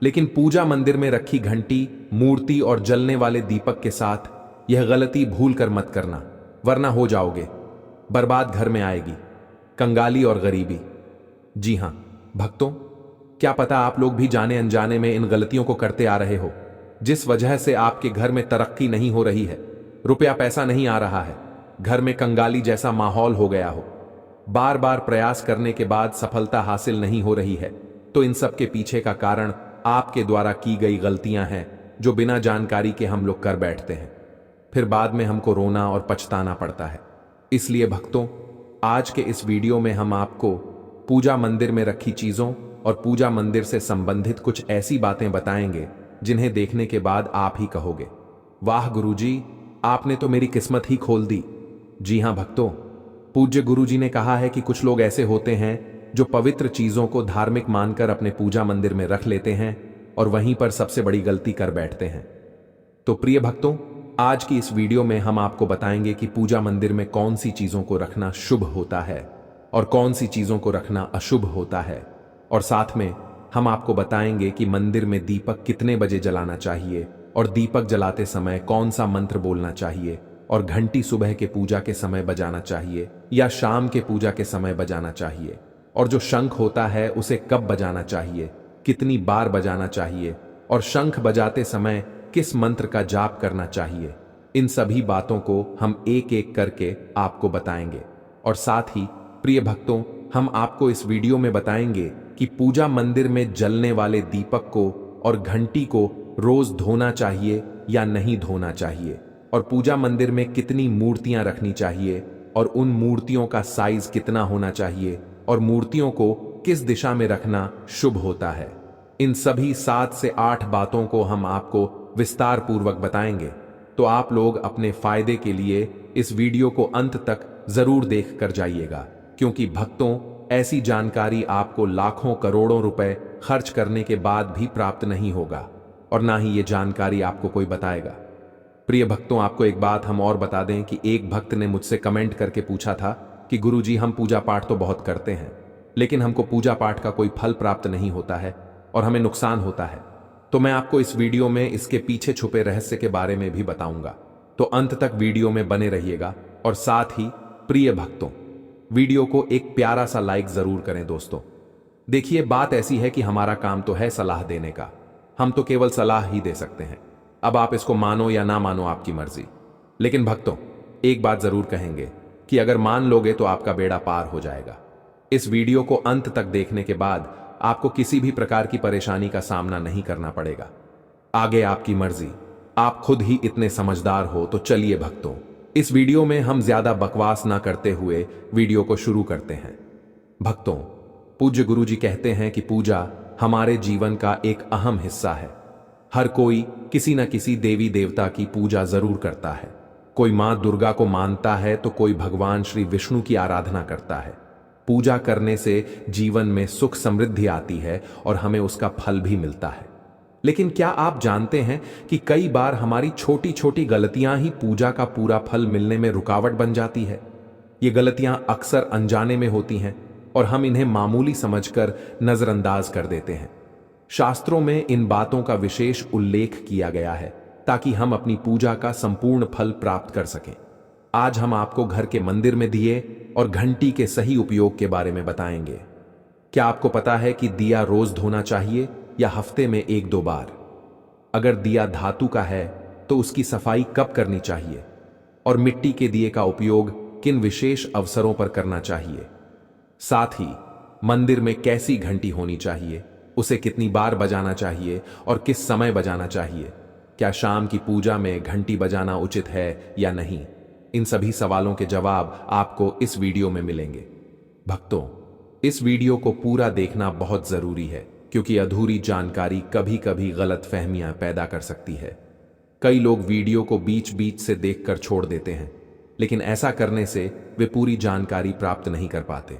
लेकिन पूजा मंदिर में रखी घंटी, मूर्ति और जलने वाले दीपक के साथ यह गलती भूल कर मत करना, वरना हो जाओगे। बर्बाद घर में आएगी, कंगाली और गरीबी। जी हां भक्तों, क्या पता आप लोग भी जाने अनजाने में इन गलतियों को करते आ रहे हो, जिस वजह से आपके घर में तरक्की नहीं हो रही है, रुपया पैसा नहीं आ रहा है, घर में कंगाली जैसा माहौल हो गया हो, बार बार प्रयास करने के बाद सफलता हासिल नहीं हो रही है। तो इन सब के पीछे का कारण आपके द्वारा की गई गलतियां हैं जो बिना जानकारी के हम लोग कर बैठते हैं। फिर बाद में हमको रोना और पछताना पड़ता है। इसलिए भक्तों, आज के इस वीडियो में हम आपको पूजा मंदिर में रखी चीजों और पूजा मंदिर से संबंधित कुछ ऐसी बातें बताएंगे जिन्हें देखने के बाद आप ही कहोगे, वाह गुरुजी, आपने तो मेरी किस्मत ही खोल दी। जी हां भक्तों, पूज्य गुरुजी ने कहा है कि कुछ लोग ऐसे होते हैं जो पवित्र चीजों को धार्मिक मानकर अपने पूजा मंदिर में रख लेते हैं और वहीं पर सबसे बड़ी गलती कर बैठते हैं। तो प्रिय भक्तों, आज की इस वीडियो में हम आपको बताएंगे कि पूजा मंदिर में कौन सी चीजों को रखना शुभ होता है और कौन सी चीजों को रखना अशुभ होता है, और साथ में हम आपको बताएंगे कि मंदिर में दीपक कितने बजे जलाना चाहिए और दीपक जलाते समय कौन सा मंत्र बोलना चाहिए और घंटी सुबह के पूजा के समय बजाना चाहिए या शाम के पूजा के समय बजाना चाहिए, और जो शंख होता है उसे कब बजाना चाहिए, कितनी बार बजाना चाहिए और शंख बजाते समय किस मंत्र का जाप करना चाहिए। इन सभी बातों को हम एक एक करके आपको बताएंगे। और साथ ही प्रिय भक्तों, हम आपको इस वीडियो में बताएंगे कि पूजा मंदिर में जलने वाले दीपक को और घंटी को रोज धोना चाहिए या नहीं धोना चाहिए, और पूजा मंदिर में कितनी मूर्तियां रखनी चाहिए और उन मूर्तियों का साइज कितना होना चाहिए और मूर्तियों को किस दिशा में रखना शुभ होता है। इन सभी 7 से 8 बातों को हम आपको विस्तार पूर्वक बताएंगे। तो आप लोग अपने फायदे के लिए इस वीडियो को अंत तक जरूर देख कर जाइएगा, क्योंकि भक्तों, ऐसी जानकारी आपको लाखों करोड़ों रुपए खर्च करने के बाद भी प्राप्त नहीं होगा और ना ही ये जानकारी आपको कोई बताएगा। प्रिय भक्तों, आपको एक बात हम और बता दें कि एक भक्त ने मुझसे कमेंट करके पूछा था कि गुरुजी, हम पूजा पाठ तो बहुत करते हैं, लेकिन हमको पूजा पाठ का कोई फल प्राप्त नहीं होता है और हमें नुकसान होता है। तो मैं आपको इस वीडियो में इसके पीछे छुपे रहस्य के बारे में भी बताऊंगा। तो अंत तक वीडियो में बने रहिएगा। और साथ ही प्रिय भक्तों, वीडियो को एक प्यारा सा लाइक जरूर करें। दोस्तों देखिए, बात ऐसी है कि हमारा काम तो है सलाह देने का, हम तो केवल सलाह ही दे सकते हैं। अब आप इसको मानो या ना मानो, आपकी मर्जी। लेकिन भक्तों, एक बात जरूर कहेंगे कि अगर मान लोगे तो आपका बेड़ा पार हो जाएगा। इस वीडियो को अंत तक देखने के बाद आपको किसी भी प्रकार की परेशानी का सामना नहीं करना पड़ेगा। आगे आपकी मर्जी। आप खुद ही इतने समझदार हो तो चलिए भक्तों, इस वीडियो में हम ज्यादा बकवास ना करते हुए वीडियो को शुरू करते हैं। भक्तों, पूज्य गुरु जी कहते हैं कि पूजा हमारे जीवन का एक अहम हिस्सा है। हर कोई किसी न किसी देवी देवता की पूजा जरूर करता है। कोई मां दुर्गा को मानता है तो कोई भगवान श्री विष्णु की आराधना करता है। पूजा करने से जीवन में सुख समृद्धि आती है और हमें उसका फल भी मिलता है। लेकिन क्या आप जानते हैं कि कई बार हमारी छोटी छोटी गलतियां ही पूजा का पूरा फल मिलने में रुकावट बन जाती है। ये गलतियां अक्सर अनजाने में होती हैं और हम इन्हें मामूली समझकर नजरअंदाज कर देते हैं। शास्त्रों में इन बातों का विशेष उल्लेख किया गया है ताकि हम अपनी पूजा का संपूर्ण फल प्राप्त कर सकें। आज हम आपको घर के मंदिर में दिए और घंटी के सही उपयोग के बारे में बताएंगे। क्या आपको पता है कि दिया रोज धोना चाहिए या हफ्ते में 1-2 बार? अगर दिया धातु का है तो उसकी सफाई कब करनी चाहिए? और मिट्टी के दिए का उपयोग किन विशेष अवसरों पर करना चाहिए? साथ ही मंदिर में कैसी घंटी होनी चाहिए, उसे कितनी बार बजाना चाहिए और किस समय बजाना चाहिए? क्या शाम की पूजा में घंटी बजाना उचित है या नहीं? इन सभी सवालों के जवाब आपको इस वीडियो में मिलेंगे। भक्तों, इस वीडियो को पूरा देखना बहुत जरूरी है क्योंकि अधूरी जानकारी कभी कभी गलतफहमियां पैदा कर सकती है। कई लोग वीडियो को बीच बीच से देखकर छोड़ देते हैं, लेकिन ऐसा करने से वे पूरी जानकारी प्राप्त नहीं कर पाते।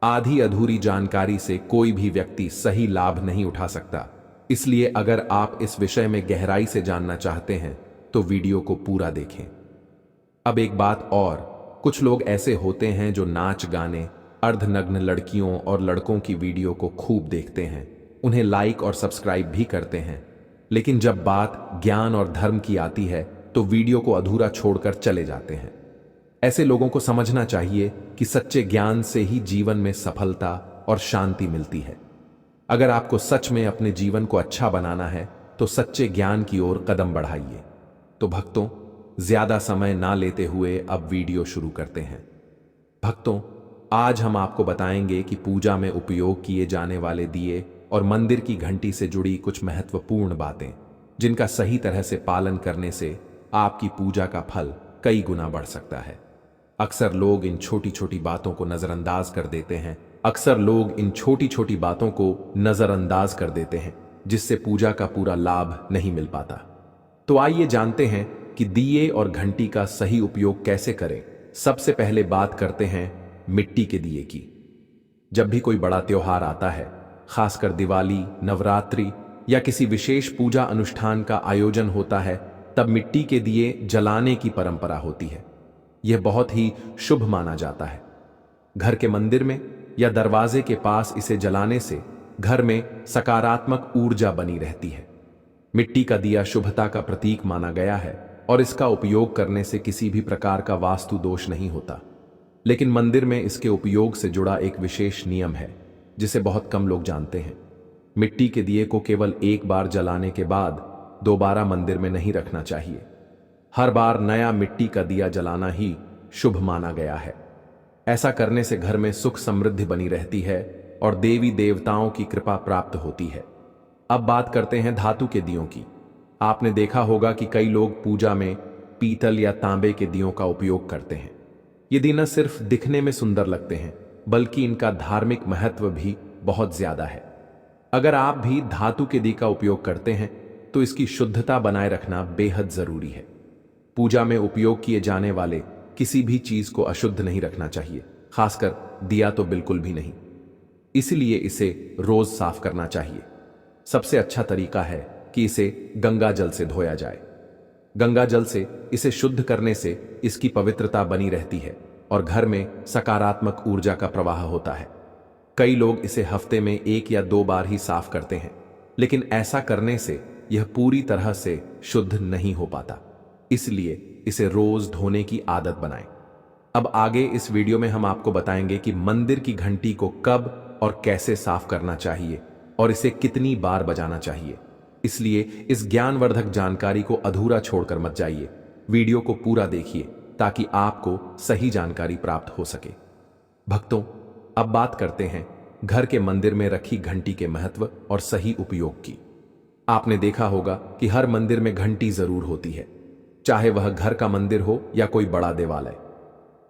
आधी अधूरी जानकारी से कोई भी व्यक्ति सही लाभ नहीं उठा सकता। इसलिए अगर आप इस विषय में गहराई से जानना चाहते हैं तो वीडियो को पूरा देखें। अब एक बात और, कुछ लोग ऐसे होते हैं जो नाच गाने, अर्धनग्न लड़कियों और लड़कों की वीडियो को खूब देखते हैं, उन्हें लाइक और सब्सक्राइब भी करते हैं, लेकिन जब बात ज्ञान और धर्म की आती है तो वीडियो को अधूरा छोड़कर चले जाते हैं। ऐसे लोगों को समझना चाहिए कि सच्चे ज्ञान से ही जीवन में सफलता और शांति मिलती है। अगर आपको सच में अपने जीवन को अच्छा बनाना है तो सच्चे ज्ञान की ओर कदम बढ़ाइए। तो भक्तों, ज्यादा समय ना लेते हुए अब वीडियो शुरू करते हैं। भक्तों, आज हम आपको बताएंगे कि पूजा में उपयोग किए जाने वाले दिए और मंदिर की घंटी से जुड़ी कुछ महत्वपूर्ण बातें, जिनका सही तरह से पालन करने से आपकी पूजा का फल कई गुना बढ़ सकता है। अक्सर लोग इन छोटी छोटी बातों को नजरअंदाज कर देते हैं जिससे पूजा का पूरा लाभ नहीं मिल पाता। तो आइए जानते हैं कि दिए और घंटी का सही उपयोग कैसे करें। सबसे पहले बात करते हैं मिट्टी के दिए की। जब भी कोई बड़ा त्योहार आता है, खासकर दिवाली, नवरात्रि या किसी विशेष पूजा अनुष्ठान का आयोजन होता है, तब मिट्टी के दिए जलाने की परंपरा होती है। यह बहुत ही शुभ माना जाता है। घर के मंदिर में या दरवाजे के पास इसे जलाने से घर में सकारात्मक ऊर्जा बनी रहती है। मिट्टी का दिया शुभता का प्रतीक माना गया है और इसका उपयोग करने से किसी भी प्रकार का वास्तु दोष नहीं होता। लेकिन मंदिर में इसके उपयोग से जुड़ा एक विशेष नियम है जिसे बहुत कम लोग जानते हैं। मिट्टी के दिए को केवल एक बार जलाने के बाद दोबारा मंदिर में नहीं रखना चाहिए। हर बार नया मिट्टी का दिया जलाना ही शुभ माना गया है। ऐसा करने से घर में सुख समृद्धि बनी रहती है और देवी देवताओं की कृपा प्राप्त होती है। अब बात करते हैं धातु के दियों की। आपने देखा होगा कि कई लोग पूजा में पीतल या तांबे के दियों का उपयोग करते हैं। ये दिए न सिर्फ दिखने में सुंदर लगते हैं, बल्कि इनका धार्मिक महत्व भी बहुत ज्यादा है। अगर आप भी धातु के दिए का उपयोग करते हैं तो इसकी शुद्धता बनाए रखना बेहद जरूरी है। पूजा में उपयोग किए जाने वाले किसी भी चीज को अशुद्ध नहीं रखना चाहिए, खासकर दिया तो बिल्कुल भी नहीं। इसलिए इसे रोज साफ करना चाहिए। सबसे अच्छा तरीका है कि इसे गंगा जल से धोया जाए। गंगा जल से इसे शुद्ध करने से इसकी पवित्रता बनी रहती है और घर में सकारात्मक ऊर्जा का प्रवाह होता है। कई लोग इसे हफ्ते में 1 या 2 बार ही साफ करते हैं, लेकिन ऐसा करने से यह पूरी तरह से शुद्ध नहीं हो पाता। इसलिए इसे रोज धोने की आदत बनाएं। अब आगे इस वीडियो में हम आपको बताएंगे कि मंदिर की घंटी को कब और कैसे साफ करना चाहिए और इसे कितनी बार बजाना चाहिए। इसलिए इस ज्ञानवर्धक जानकारी को अधूरा छोड़कर मत जाइए। वीडियो को पूरा देखिए ताकि आपको सही जानकारी प्राप्त हो सके। भक्तों, अब बात करते हैं घर के मंदिर में रखी घंटी के महत्व और सही उपयोग की। आपने देखा होगा कि हर मंदिर में घंटी जरूर होती है, चाहे वह घर का मंदिर हो या कोई बड़ा देवालय।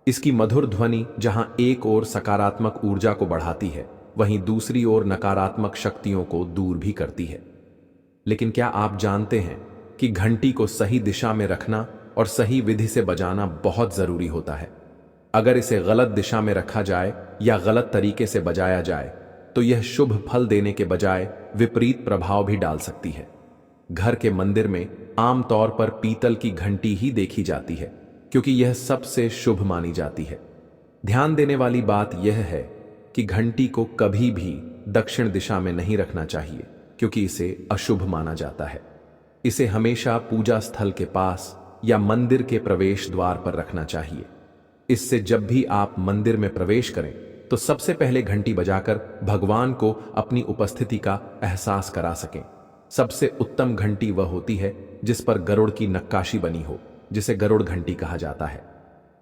इसकी मधुर ध्वनि जहां एक ओर सकारात्मक ऊर्जा को बढ़ाती है, वहीं दूसरी ओर नकारात्मक शक्तियों को दूर भी करती है। लेकिन क्या आप जानते हैं कि घंटी को सही दिशा में रखना और सही विधि से बजाना बहुत जरूरी होता है। अगर इसे गलत दिशा में रखा जाए या गलत तरीके से बजाया जाए तो यह शुभ फल देने के बजाय विपरीत प्रभाव भी डाल सकती है। घर के मंदिर में आमतौर पर पीतल की घंटी ही देखी जाती है क्योंकि यह सबसे शुभ मानी जाती है। ध्यान देने वाली बात यह है कि घंटी को कभी भी दक्षिण दिशा में नहीं रखना चाहिए क्योंकि इसे अशुभ माना जाता है। इसे हमेशा पूजा स्थल के पास या मंदिर के प्रवेश द्वार पर रखना चाहिए। इससे जब भी आप मंदिर में प्रवेश करें तो सबसे पहले घंटी बजाकर भगवान को अपनी उपस्थिति का एहसास करा सकें। सबसे उत्तम घंटी वह होती है जिस पर गरुड़ की नक्काशी बनी हो, जिसे गरुड़ घंटी कहा जाता है।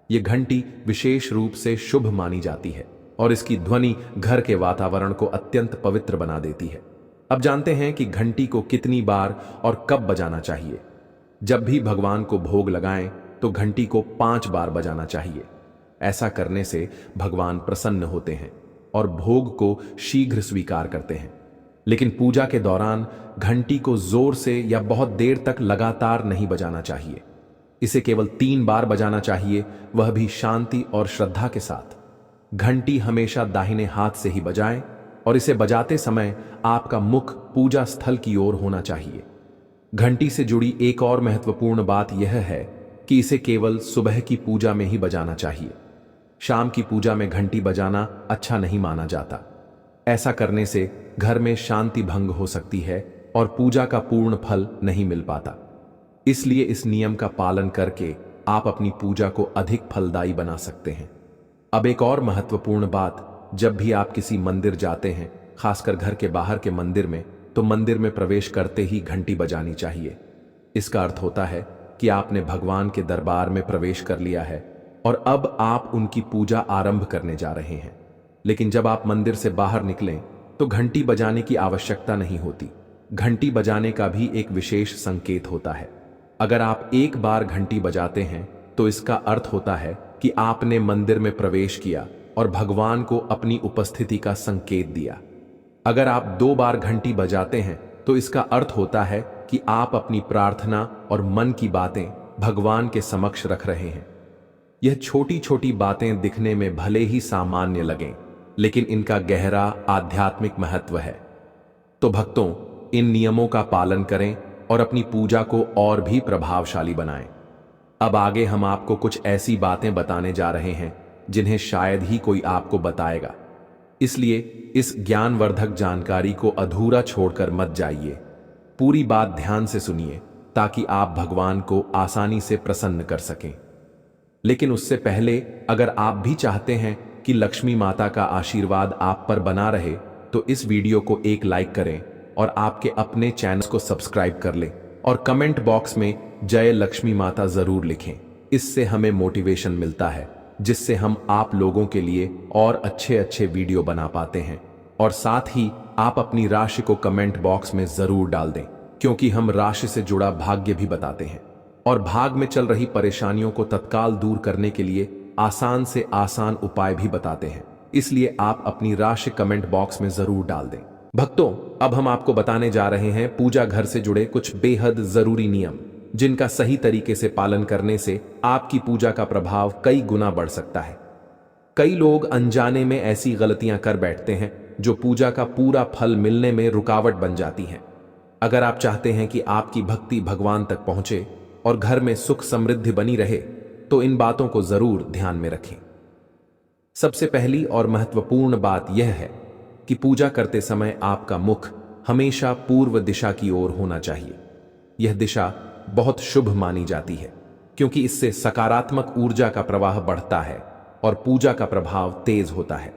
यह घंटी विशेष रूप से शुभ मानी जाती है और इसकी ध्वनि घर के वातावरण को अत्यंत पवित्र बना देती है। अब जानते हैं कि घंटी को कितनी बार और कब बजाना चाहिए। जब भी भगवान को भोग लगाएं तो घंटी को 5 बार बजाना चाहिए। ऐसा करने से भगवान प्रसन्न होते हैं और भोग को शीघ्र स्वीकार करते हैं। लेकिन पूजा के दौरान घंटी को जोर से या बहुत देर तक लगातार नहीं बजाना चाहिए। इसे केवल 3 बार बजाना चाहिए, वह भी शांति और श्रद्धा के साथ। घंटी हमेशा दाहिने हाथ से ही बजाएं और इसे बजाते समय आपका मुख पूजा स्थल की ओर होना चाहिए। घंटी से जुड़ी एक और महत्वपूर्ण बात यह है कि इसे केवल सुबह की पूजा में ही बजाना चाहिए। शाम की पूजा में घंटी बजाना अच्छा नहीं माना जाता। ऐसा करने से घर में शांति भंग हो सकती है और पूजा का पूर्ण फल नहीं मिल पाता। इसलिए इस नियम का पालन करके आप अपनी पूजा को अधिक फलदायी बना सकते हैं। अब एक और महत्वपूर्ण बात, जब भी आप किसी मंदिर जाते हैं, खासकर घर के बाहर के मंदिर में, तो मंदिर में प्रवेश करते ही घंटी बजानी चाहिए। इसका अर्थ होता है कि आपने भगवान के दरबार में प्रवेश कर लिया है और अब आप उनकी पूजा आरंभ करने जा रहे हैं। लेकिन जब आप मंदिर से बाहर निकलें तो घंटी बजाने की आवश्यकता नहीं होती। घंटी बजाने का भी एक विशेष संकेत होता है। अगर आप एक बार घंटी बजाते हैं तो इसका अर्थ होता है कि आपने मंदिर में प्रवेश किया और भगवान को अपनी उपस्थिति का संकेत दिया। अगर आप 2 बार घंटी बजाते हैं तो इसका अर्थ होता है कि आप अपनी प्रार्थना और मन की बातें भगवान के समक्ष रख रहे हैं। यह छोटी छोटी बातें दिखने में भले ही सामान्य लगें, लेकिन इनका गहरा आध्यात्मिक महत्व है। तो भक्तों, इन नियमों का पालन करें और अपनी पूजा को और भी प्रभावशाली बनाएं। अब आगे हम आपको कुछ ऐसी बातें बताने जा रहे हैं जिन्हें शायद ही कोई आपको बताएगा। इसलिए इस ज्ञानवर्धक जानकारी को अधूरा छोड़कर मत जाइए। पूरी बात ध्यान से सुनिए ताकि आप भगवान को आसानी से प्रसन्न कर सकें। लेकिन उससे पहले, अगर आप भी चाहते हैं कि लक्ष्मी माता का आशीर्वाद आप पर बना रहे, तो इस वीडियो को एक लाइक करें और आपके अपने चैनल को सब्सक्राइब कर लें और कमेंट बॉक्स में जय लक्ष्मी माता जरूर लिखें। इससे हमें मोटिवेशन मिलता है, जिससे हम आप लोगों के लिए और अच्छे अच्छे वीडियो बना पाते हैं। और साथ ही आप अपनी राशि को कमेंट बॉक्स में जरूर डाल दें, क्योंकि हम राशि से जुड़ा भाग्य भी बताते हैं और भाग में चल रही परेशानियों को तत्काल दूर करने के लिए आसान से आसान उपाय भी बताते हैं। इसलिए आप अपनी राशि कमेंट बॉक्स में जरूर डाल दें। भक्तों, अब हम आपको बताने जा रहे हैं पूजा घर से जुड़े कुछ बेहद जरूरी नियम, जिनका सही तरीके से पालन करने से आपकी पूजा का प्रभाव कई गुना बढ़ सकता है। कई लोग अनजाने में ऐसी गलतियां कर बैठते हैं जो पूजा का पूरा फल मिलने में रुकावट बन जाती हैं। अगर आप चाहते हैं कि आपकी भक्ति भगवान तक पहुंचे और घर में सुख समृद्धि बनी रहे, तो इन बातों को जरूर ध्यान में रखें। सबसे पहली और महत्वपूर्ण बात यह है कि पूजा करते समय आपका मुख हमेशा पूर्व दिशा की ओर होना चाहिए। यह दिशा बहुत शुभ मानी जाती है क्योंकि इससे सकारात्मक ऊर्जा का प्रवाह बढ़ता है और पूजा का प्रभाव तेज होता है।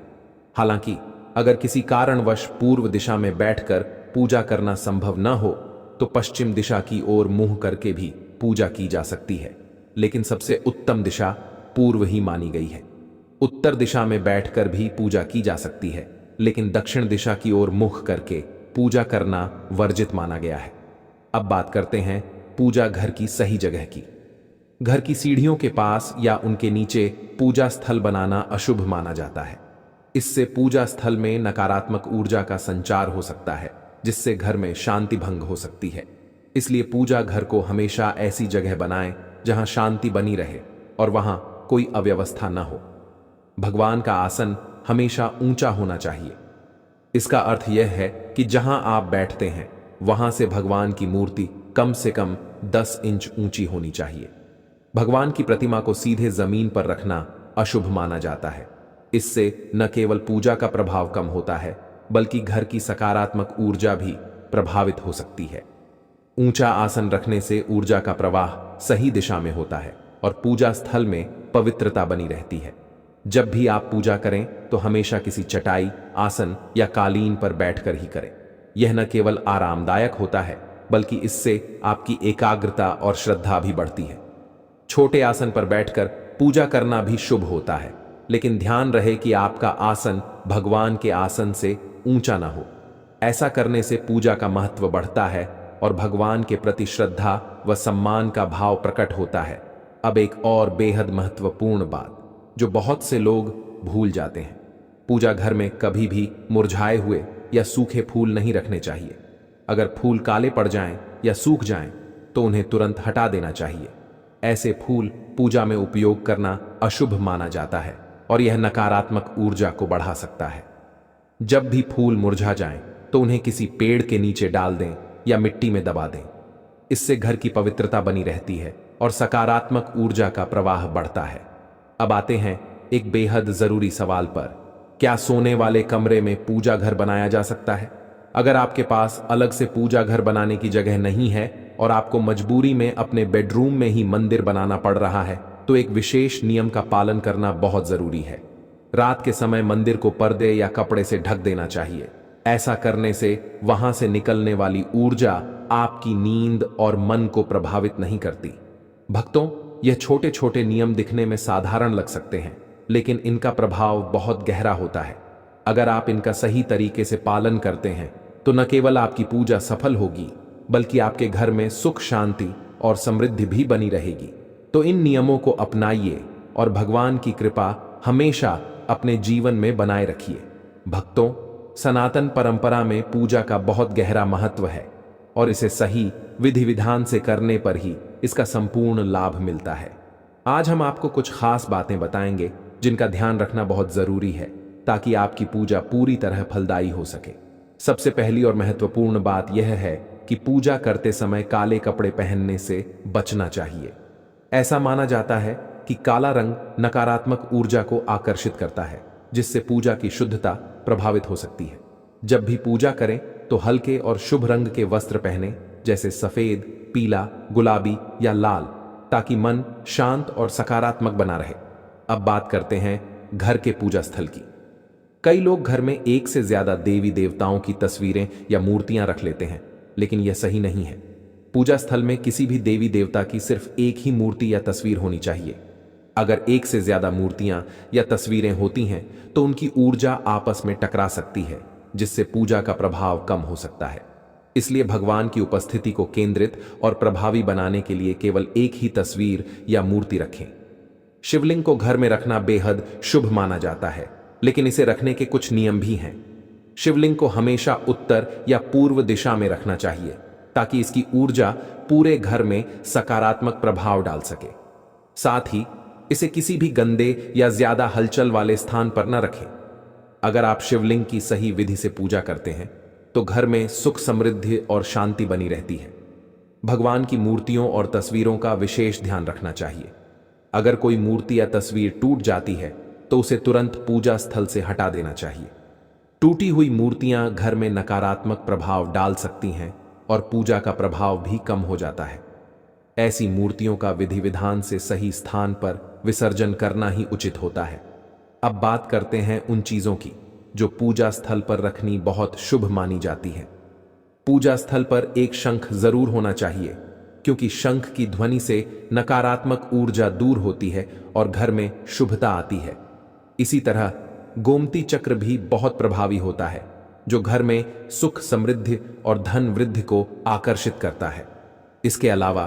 हालांकि अगर किसी कारणवश पूर्व दिशा में बैठकर पूजा करना संभव न हो, तो पश्चिम दिशा की ओर मुंह करके भी पूजा की जा सकती है। लेकिन सबसे उत्तम दिशा पूर्व ही मानी गई है। उत्तर दिशा में बैठकर भी पूजा की जा सकती है, लेकिन दक्षिण दिशा की ओर मुख करके पूजा करना वर्जित माना गया है। अब बात करते हैं पूजा घर की सही जगह की। घर की सीढ़ियों के पास या उनके नीचे पूजा स्थल बनाना अशुभ माना जाता है। इससे पूजा स्थल में नकारात्मक ऊर्जा का संचार हो सकता है, जिससे घर में शांति भंग हो सकती है। इसलिए पूजा घर को हमेशा ऐसी जगह बनाएं जहां शांति बनी रहे और वहां कोई अव्यवस्था न हो। भगवान का आसन हमेशा ऊंचा होना चाहिए। इसका अर्थ यह है कि जहां आप बैठते हैं वहां से भगवान की मूर्ति कम से कम 10 इंच ऊंची होनी चाहिए। भगवान की प्रतिमा को सीधे जमीन पर रखना अशुभ माना जाता है। इससे न केवल पूजा का प्रभाव कम होता है, बल्कि घर की सकारात्मक ऊर्जा भी प्रभावित हो सकती है। ऊंचा आसन रखने से ऊर्जा का प्रवाह सही दिशा में होता है और पूजा स्थल में पवित्रता बनी रहती है। जब भी आप पूजा करें तो हमेशा किसी चटाई, आसन या कालीन पर बैठकर ही करें। यह न केवल आरामदायक होता है, बल्कि इससे आपकी एकाग्रता और श्रद्धा भी बढ़ती है। छोटे आसन पर बैठकर पूजा करना भी शुभ होता है, लेकिन ध्यान रहे कि आपका आसन भगवान के आसन से ऊंचा ना हो। ऐसा करने से पूजा का महत्व बढ़ता है और भगवान के प्रति श्रद्धा व सम्मान का भाव प्रकट होता है। अब एक और बेहद महत्वपूर्ण बात जो बहुत से लोग भूल जाते हैं, पूजा घर में कभी भी मुरझाए हुए या सूखे फूल नहीं रखने चाहिए। अगर फूल काले पड़ जाएं या सूख जाएं तो उन्हें तुरंत हटा देना चाहिए। ऐसे फूल पूजा में उपयोग करना अशुभ माना जाता है और यह नकारात्मक ऊर्जा को बढ़ा सकता है। जब भी फूल मुरझा जाएं तो उन्हें किसी पेड़ के नीचे डाल दें या मिट्टी में दबा दें। इससे घर की पवित्रता बनी रहती है और सकारात्मक ऊर्जा का प्रवाह बढ़ता है। अब आते हैं एक बेहद जरूरी सवाल पर, क्या सोने वाले कमरे में पूजा घर बनाया जा सकता है? अगर आपके पास अलग से पूजा घर बनाने की जगह नहीं है और आपको मजबूरी में अपने बेडरूम में ही मंदिर बनाना पड़ रहा है, तो एक विशेष नियम का पालन करना बहुत जरूरी है। रात के समय मंदिर को पर्दे या कपड़े से ढक देना चाहिए। ऐसा करने से वहां से निकलने वाली ऊर्जा आपकी नींद और मन को प्रभावित नहीं करती। भक्तों, यह छोटे छोटे नियम दिखने में साधारण लग सकते हैं, लेकिन इनका प्रभाव बहुत गहरा होता है। अगर आप इनका सही तरीके से पालन करते हैं तो न केवल आपकी पूजा सफल होगी, बल्कि आपके घर में सुख, शांति और समृद्धि भी बनी रहेगी। तो इन नियमों को अपनाइए और भगवान की कृपा हमेशा अपने जीवन में बनाए रखिए। भक्तों, सनातन परंपरा में पूजा का बहुत गहरा महत्व है और इसे सही विधि विधान से करने पर ही इसका संपूर्ण लाभ मिलता है। आज हम आपको कुछ खास बातें बताएंगे जिनका ध्यान रखना बहुत जरूरी है ताकि आपकी पूजा पूरी तरह फलदायी हो सके। सबसे पहली और महत्वपूर्ण बात यह है कि पूजा करते समय काले कपड़े पहनने से बचना चाहिए। ऐसा माना जाता है कि काला रंग नकारात्मक ऊर्जा को आकर्षित करता है, जिससे पूजा की शुद्धता प्रभावित हो सकती है। जब भी पूजा करें तो हल्के और शुभ रंग के वस्त्र पहने, जैसे सफेद, पीला, गुलाबी या लाल, ताकि मन शांत और सकारात्मक बना रहे। अब बात करते हैं घर के पूजा स्थल की। कई लोग घर में एक से ज्यादा देवी देवताओं की तस्वीरें या मूर्तियां रख लेते हैं, लेकिन यह सही नहीं है। पूजा स्थल में किसी भी देवी देवता की सिर्फ एक ही मूर्ति या तस्वीर होनी चाहिए। अगर एक से ज्यादा मूर्तियां या तस्वीरें होती हैं तो उनकी ऊर्जा आपस में टकरा सकती है, जिससे पूजा का प्रभाव कम हो सकता है। इसलिए भगवान की उपस्थिति को केंद्रित और प्रभावी बनाने के लिए केवल एक ही तस्वीर या मूर्ति रखें। शिवलिंग को घर में रखना बेहद शुभ माना जाता है, लेकिन इसे रखने के कुछ नियम भी हैं। शिवलिंग को हमेशा उत्तर या पूर्व दिशा में रखना चाहिए ताकि इसकी ऊर्जा पूरे घर में सकारात्मक प्रभाव डाल सके। साथ ही इसे किसी भी गंदे या ज्यादा हलचल वाले स्थान पर न रखें। अगर आप शिवलिंग की सही विधि से पूजा करते हैं तो घर में सुख, समृद्धि और शांति बनी रहती है। भगवान की मूर्तियों और तस्वीरों का विशेष ध्यान रखना चाहिए। अगर कोई मूर्ति या तस्वीर टूट जाती है तो उसे तुरंत पूजा स्थल से हटा देना चाहिए। टूटी हुई मूर्तियां घर में नकारात्मक प्रभाव डाल सकती हैं और पूजा का प्रभाव भी कम हो जाता है। ऐसी मूर्तियों का विधि विधान से सही स्थान पर विसर्जन करना ही उचित होता है। अब बात करते हैं उन चीजों की जो पूजा स्थल पर रखनी बहुत शुभ मानी जाती है। पूजा स्थल पर एक शंख जरूर होना चाहिए, क्योंकि शंख की ध्वनि से नकारात्मक ऊर्जा दूर होती है और घर में शुभता आती है। इसी तरह गोमती चक्र भी बहुत प्रभावी होता है, जो घर में सुख, समृद्धि और धन वृद्धि को आकर्षित करता है। इसके अलावा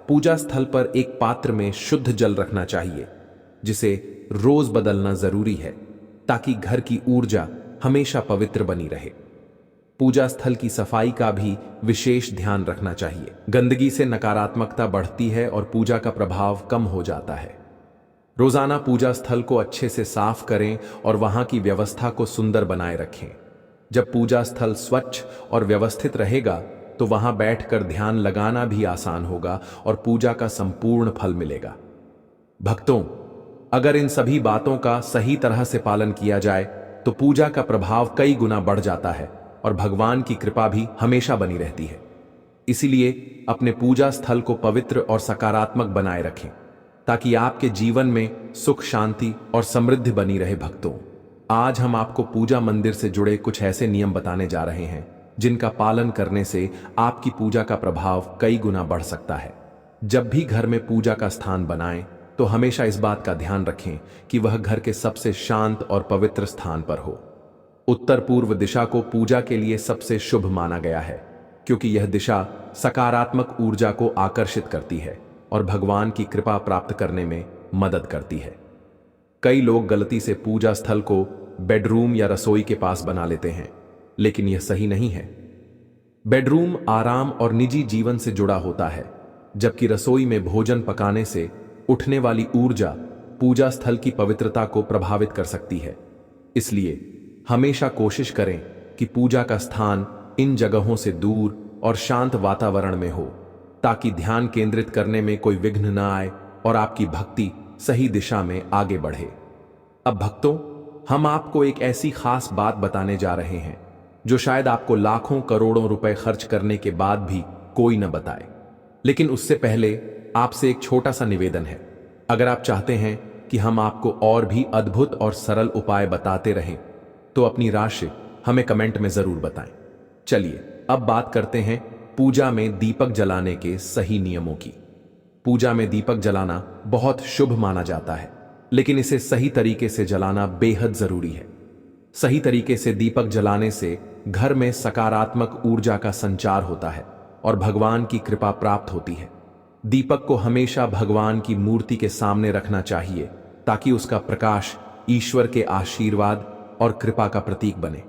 पूजा स्थल पर एक पात्र में शुद्ध जल रखना चाहिए, जिसे रोज बदलना जरूरी है, ताकि घर की ऊर्जा हमेशा पवित्र बनी रहे। पूजा स्थल की सफाई का भी विशेष ध्यान रखना चाहिए। गंदगी से नकारात्मकता बढ़ती है और पूजा का प्रभाव कम हो जाता है। रोजाना पूजा स्थल को अच्छे से साफ करें और वहां की व्यवस्था को सुंदर बनाए रखें। जब पूजा स्थल स्वच्छ और व्यवस्थित रहेगा तो वहां बैठकर ध्यान लगाना भी आसान होगा और पूजा का संपूर्ण फल मिलेगा। भक्तों, अगर इन सभी बातों का सही तरह से पालन किया जाए तो पूजा का प्रभाव कई गुना बढ़ जाता है और भगवान की कृपा भी हमेशा बनी रहती है। इसीलिए अपने पूजा स्थल को पवित्र और सकारात्मक बनाए रखें, ताकि आपके जीवन में सुख, शांति और समृद्धि बनी रहे। भक्तों, आज हम आपको पूजा मंदिर से जुड़े कुछ ऐसे नियम बताने जा रहे हैं जिनका पालन करने से आपकी पूजा का प्रभाव कई गुना बढ़ सकता है। जब भी घर में पूजा का स्थान बनाएं तो हमेशा इस बात का ध्यान रखें कि वह घर के सबसे शांत और पवित्र स्थान पर हो। उत्तर पूर्व दिशा को पूजा के लिए सबसे शुभ माना गया है, क्योंकि यह दिशा सकारात्मक ऊर्जा को आकर्षित करती है और भगवान की कृपा प्राप्त करने में मदद करती है। कई लोग गलती से पूजा स्थल को बेडरूम या रसोई के पास बना लेते हैं, लेकिन यह सही नहीं है। बेडरूम आराम और निजी जीवन से जुड़ा होता है, जबकि रसोई में भोजन पकाने से उठने वाली ऊर्जा पूजा स्थल की पवित्रता को प्रभावित कर सकती है। इसलिए हमेशा कोशिश करें कि पूजा का स्थान इन जगहों से दूर और शांत वातावरण में हो, ताकि ध्यान केंद्रित करने में कोई विघ्न न आए और आपकी भक्ति सही दिशा में आगे बढ़े। अब भक्तों, हम आपको एक ऐसी खास बात बताने जा रहे हैं जो शायद आपको लाखों करोड़ों रुपए खर्च करने के बाद भी कोई न बताए। लेकिन उससे पहले आपसे एक छोटा सा निवेदन है। अगर आप चाहते हैं कि हम आपको और भी अद्भुत और सरल उपाय बताते रहें तो अपनी राशि हमें कमेंट में जरूर बताएं। चलिए अब बात करते हैं पूजा में दीपक जलाने के सही नियमों की। पूजा में दीपक जलाना बहुत शुभ माना जाता है, लेकिन इसे सही तरीके से जलाना बेहद जरूरी है। सही तरीके से दीपक जलाने से घर में सकारात्मक ऊर्जा का संचार होता है और भगवान की कृपा प्राप्त होती है। दीपक को हमेशा भगवान की मूर्ति के सामने रखना चाहिए, ताकि उसका प्रकाश ईश्वर के आशीर्वाद और कृपा का प्रतीक बने।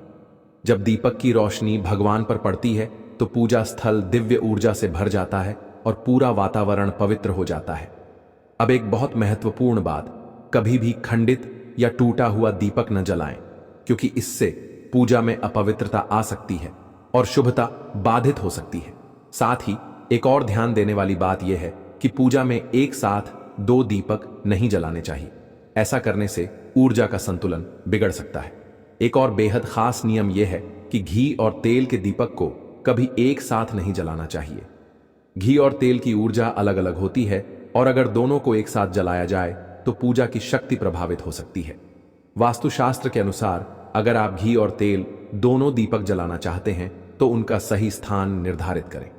जब दीपक की रोशनी भगवान पर पड़ती है तो पूजा स्थल दिव्य ऊर्जा से भर जाता है और पूरा वातावरण पवित्र हो जाता है। अब एक बहुत महत्वपूर्ण बात, कभी भी खंडित या टूटा हुआ दीपक न जलाएं, क्योंकि इससे पूजा में अपवित्रता आ सकती है और शुभता बाधित हो सकती है। साथ ही एक और ध्यान देने वाली बात यह है कि पूजा में एक साथ 2 दीपक नहीं जलाने चाहिए। ऐसा करने से ऊर्जा का संतुलन बिगड़ सकता है। एक और बेहद खास नियम यह है कि घी और तेल के दीपक को कभी एक साथ नहीं जलाना चाहिए। घी और तेल की ऊर्जा अलग अलग होती है और अगर दोनों को एक साथ जलाया जाए तो पूजा की शक्ति प्रभावित हो सकती है। वास्तुशास्त्र के अनुसार अगर आप घी और तेल दोनों दीपक जलाना चाहते हैं तो उनका सही स्थान निर्धारित करें।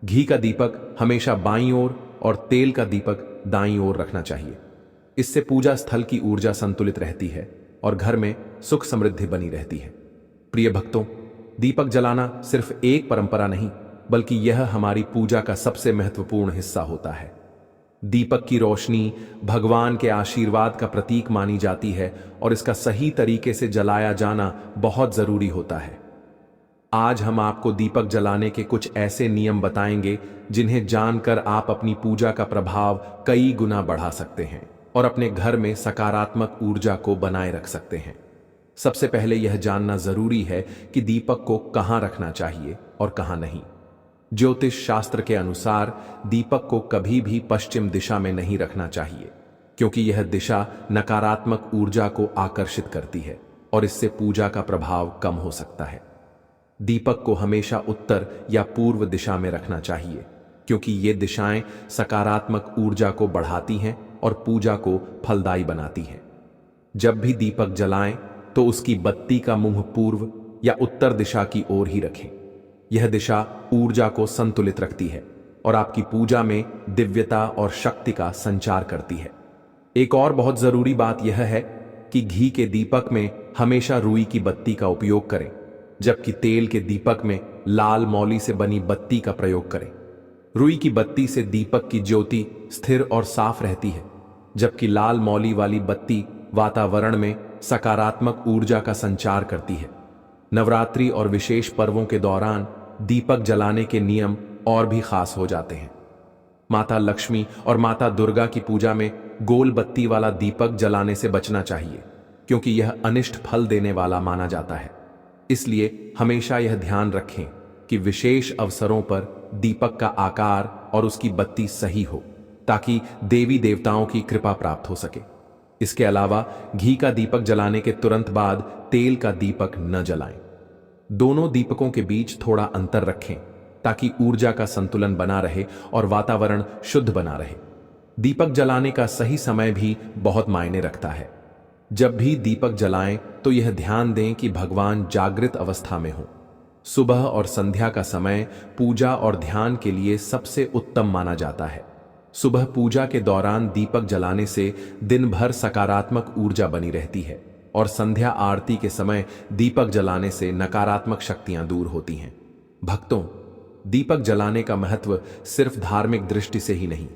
घी का दीपक हमेशा बाईं ओर और तेल का दीपक दाईं ओर रखना चाहिए। इससे पूजा स्थल की ऊर्जा संतुलित रहती है और घर में सुख समृद्धि बनी रहती है। प्रिय भक्तों, दीपक जलाना सिर्फ एक परंपरा नहीं, बल्कि यह हमारी पूजा का सबसे महत्वपूर्ण हिस्सा होता है। दीपक की रोशनी भगवान के आशीर्वाद का प्रतीक मानी जाती है और इसका सही तरीके से जलाया जाना बहुत जरूरी होता है। आज हम आपको दीपक जलाने के कुछ ऐसे नियम बताएंगे जिन्हें जानकर आप अपनी पूजा का प्रभाव कई गुना बढ़ा सकते हैं और अपने घर में सकारात्मक ऊर्जा को बनाए रख सकते हैं। सबसे पहले यह जानना जरूरी है कि दीपक को कहां रखना चाहिए और कहां नहीं। ज्योतिष शास्त्र के अनुसार दीपक को कभी भी पश्चिम दिशा में नहीं रखना चाहिए, क्योंकि यह दिशा नकारात्मक ऊर्जा को आकर्षित करती है और इससे पूजा का प्रभाव कम हो सकता है। दीपक को हमेशा उत्तर या पूर्व दिशा में रखना चाहिए, क्योंकि ये दिशाएं सकारात्मक ऊर्जा को बढ़ाती हैं और पूजा को फलदायी बनाती हैं। जब भी दीपक जलाएं तो उसकी बत्ती का मुंह पूर्व या उत्तर दिशा की ओर ही रखें। यह दिशा ऊर्जा को संतुलित रखती है और आपकी पूजा में दिव्यता और शक्ति का संचार करती है। एक और बहुत जरूरी बात यह है कि घी के दीपक में हमेशा रुई की बत्ती का उपयोग करें, जबकि तेल के दीपक में लाल मौली से बनी बत्ती का प्रयोग करें। रुई की बत्ती से दीपक की ज्योति स्थिर और साफ रहती है, जबकि लाल मौली वाली बत्ती वातावरण में सकारात्मक ऊर्जा का संचार करती है। नवरात्रि और विशेष पर्वों के दौरान दीपक जलाने के नियम और भी खास हो जाते हैं। माता लक्ष्मी और माता दुर्गा की पूजा में गोल बत्ती वाला दीपक जलाने से बचना चाहिए, क्योंकि यह अनिष्ट फल देने वाला माना जाता है। इसलिए हमेशा यह ध्यान रखें कि विशेष अवसरों पर दीपक का आकार और उसकी बत्ती सही हो, ताकि देवी देवताओं की कृपा प्राप्त हो सके। इसके अलावा घी का दीपक जलाने के तुरंत बाद तेल का दीपक न जलाएं। दोनों दीपकों के बीच थोड़ा अंतर रखें, ताकि ऊर्जा का संतुलन बना रहे और वातावरण शुद्ध बना रहे। दीपक जलाने का सही समय भी बहुत मायने रखता है। जब भी दीपक जलाएं तो यह ध्यान दें कि भगवान जागृत अवस्था में हो। सुबह और संध्या का समय पूजा और ध्यान के लिए सबसे उत्तम माना जाता है। सुबह पूजा के दौरान दीपक जलाने से दिन भर सकारात्मक ऊर्जा बनी रहती है, और संध्या आरती के समय दीपक जलाने से नकारात्मक शक्तियां दूर होती हैं। भक्तों, दीपक जलाने का महत्व सिर्फ धार्मिक दृष्टि से ही नहीं,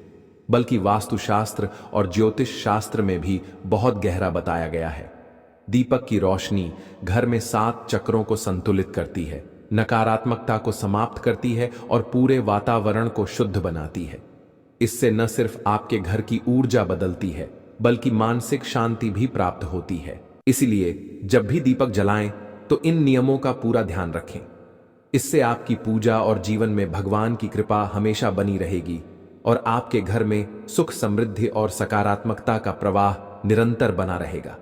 बल्कि वास्तुशास्त्र और ज्योतिष शास्त्र में भी बहुत गहरा बताया गया है। दीपक की रोशनी घर में 7 चक्रों को संतुलित करती है, नकारात्मकता को समाप्त करती है और पूरे वातावरण को शुद्ध बनाती है। इससे न सिर्फ आपके घर की ऊर्जा बदलती है, बल्कि मानसिक शांति भी प्राप्त होती है। इसलिए जब भी दीपक जलाएं तो इन नियमों का पूरा ध्यान रखें। इससे आपकी पूजा और जीवन में भगवान की कृपा हमेशा बनी रहेगी, और आपके घर में सुख, समृद्धि और सकारात्मकता का प्रवाह निरंतर बना रहेगा।